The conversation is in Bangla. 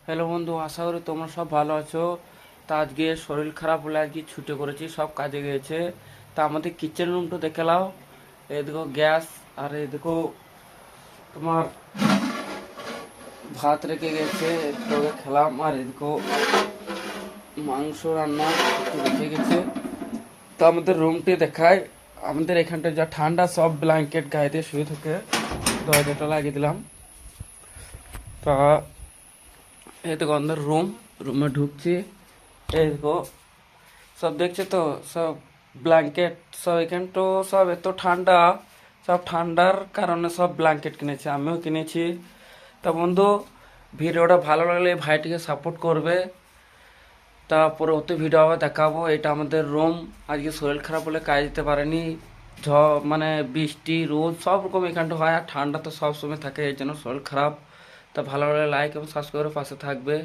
হ্যালো বন্ধু, আশা করি তোমরা সব ভালো আছো। তা আজকে শরীর খারাপ হলে আর কি ছুটি করেছি, সব কাজে গিয়েছে। তা আমাদের কিচেন রুমটা দেখে নাও। এই দেখো গ্যাস, আর এই দেখো তোমার ভাত রেখে গেছে, একটু আগে খেলাম। আর এই দেখো মাংস রান্না একটু রেখে গেছে। তো আমাদের রুমটি দেখায়। আমাদের এখানটা যা ঠান্ডা, সব ব্ল্যাঙ্কেট গায়ে দিয়ে শুয়ে থাকে। দরজাটা লাগিয়ে দিলাম। তা এই দেখো আমাদের রুমে ঢুকছি। এই দেখো সব দেখছে তো, সব ব্ল্যাঙ্কেট, সব এখান তো সব এত ঠান্ডা। সব ঠান্ডার কারণে সব ব্ল্যাঙ্কেট কিনেছি, আমিও কিনেছি। তা বন্ধু, ভিডিওটা ভালো লাগলে ভাইটিকে সাপোর্ট করবে। তা পরবর্তী ভিডিও আবার দেখাবো। এটা আমাদের রুম। আজকে শরীর খারাপ বলে কাজ দিতে পারেনি। মানে বৃষ্টি রোদ সব রকম এখানটা হয়, আর ঠান্ডা তো সব সময় থাকে, এই জন্য শরীর খারাপ। তা ভালো লাগলে লাইক এবং সাবস্ক্রাইবের পাশে থাকবে।